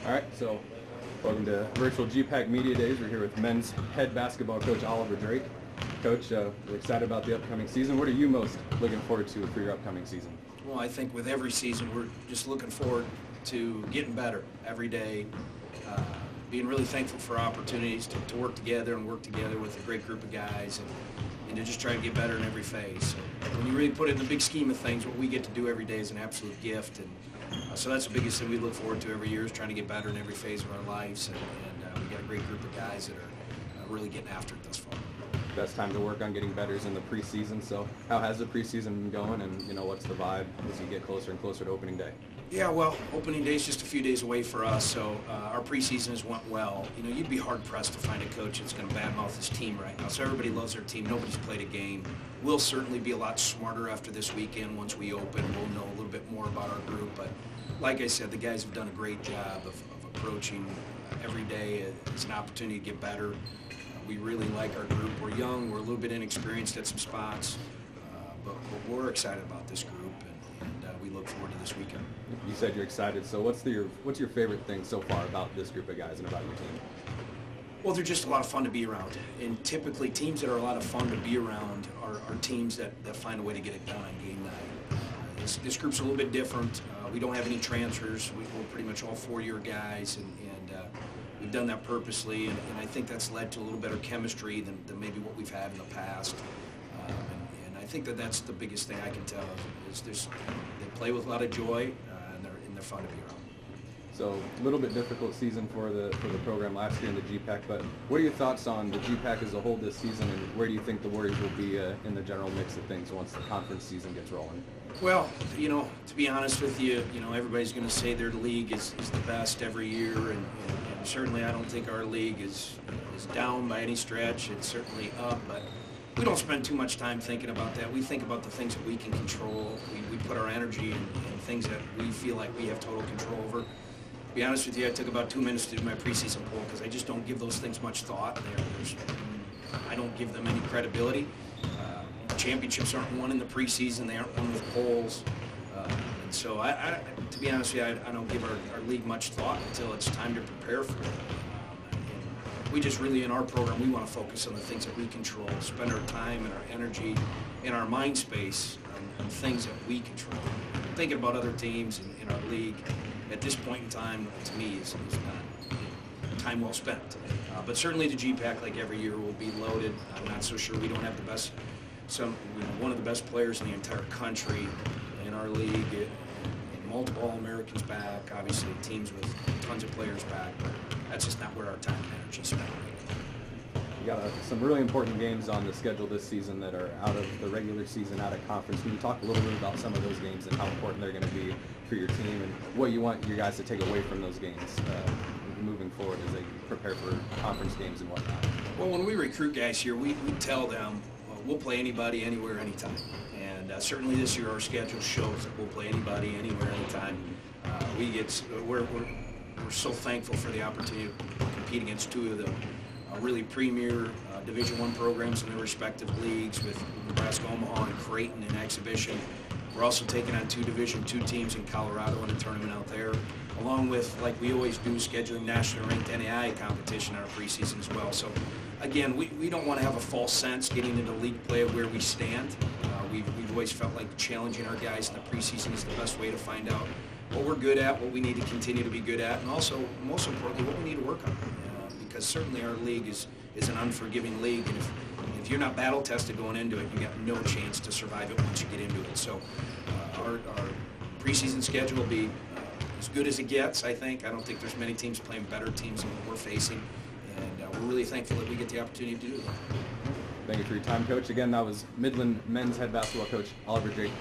All right, so welcome to virtual GPAC Media Days. We're here with men's head basketball coach Oliver Drake. Coach, we're excited about the upcoming season. What are you most looking forward to for your upcoming season? Well, I think with every season, we're just looking forward to getting better every day, being really thankful for opportunities to work together with a great group of guys and to just try to get better in every phase. So when you really put it in the big scheme of things, what we get to do every day is an absolute gift. And so that's the biggest thing we look forward to every year, is trying to get better in every phase of our lives. And we got a great group of guys that are really getting after it thus far. Best time to work on getting better is in the preseason. So how has the preseason been going, and what's the vibe as you get closer and closer to opening day? Yeah, well, opening day is just a few days away for us, so our preseason has went well. You'd be hard-pressed to find a coach that's going to badmouth his team right now. So everybody loves their team. Nobody's played a game. We'll certainly be a lot smarter after this weekend. Once we open, we'll know a little bit more about our group. But like I said, the guys have done a great job of approaching every day as an opportunity to get better. We really like our group. We're young. We're a little bit inexperienced at some spots, but we're excited about this group, and we look forward to this weekend. You said you're excited. So what's your favorite thing so far about this group of guys and about your team? Well, they're just a lot of fun to be around. And typically, teams that are a lot of fun to be around are teams that find a way to get it done on game night. This group's a little bit different. We don't have any transfers. We're pretty much all four-year guys, and we've done that purposely, and I think that's led to a little better chemistry than maybe what we've had in the past. And I think that's the biggest thing I can tell is they play with a lot of joy, and they're fun to be around. So a little bit difficult season for the program last year in the GPAC, but what are your thoughts on the GPAC as a whole this season, and where do you think the Warriors will be in the general mix of things once the conference season gets rolling? Well, to be honest with you, everybody's going to say their league is the best every year, and certainly I don't think our league is down by any stretch. It's certainly up, but we don't spend too much time thinking about that. We think about the things that we can control. We put our energy in things that we feel like we have total control over. To be honest with you, I took about 2 minutes to do my preseason poll because I just don't give those things much thought. I don't give them any credibility. Championships aren't won in the preseason. They aren't won with polls. And so, to be honest with you, I don't give our league much thought until it's time to prepare for it. We just really, in our program, we want to focus on the things that we control, spend our time and our energy and our mind space on things that we control. Thinking about other teams in our league at this point in time, to me, is not time well spent. But certainly the GPAC, like every year, will be loaded. I'm not so sure we don't have the best, one of the best players in the entire country in our league. Multiple All-Americans back, obviously teams with tons of players back, but that's just not where our time and energy is spent right now. You got some really important games on the schedule this season that are out of the regular season, out of conference. Can you talk a little bit about some of those games and how important they're going to be for your team, and what you want your guys to take away from those games moving forward as they prepare for conference games and whatnot? Well, when we recruit guys here, we tell them, we'll play anybody, anywhere, anytime. And certainly this year our schedule shows that we'll play anybody, anywhere, anytime. We're so thankful for the opportunity to compete against two of the really premier Division I programs in their respective leagues, with Nebraska Omaha and Creighton in exhibition. We're also taking on two Division II teams in Colorado in a tournament out there, along with, like we always do, scheduling nationally ranked NAIA competition in our preseason as well. So again, we don't want to have a false sense getting into league play of where we stand. We've always felt like challenging our guys in the preseason is the best way to find out what we're good at, what we need to continue to be good at, and also, most importantly, what we need to work on. Because certainly our league is an unforgiving league, and if you're not battle-tested going into it, you got no chance to survive it once you get into it. So our preseason schedule will be as good as it gets, I think. I don't think there's many teams playing better teams than what we're facing, and we're really thankful that we get the opportunity to do that. Thank you for your time, Coach. Again, that was Midland men's head basketball coach Oliver Drake.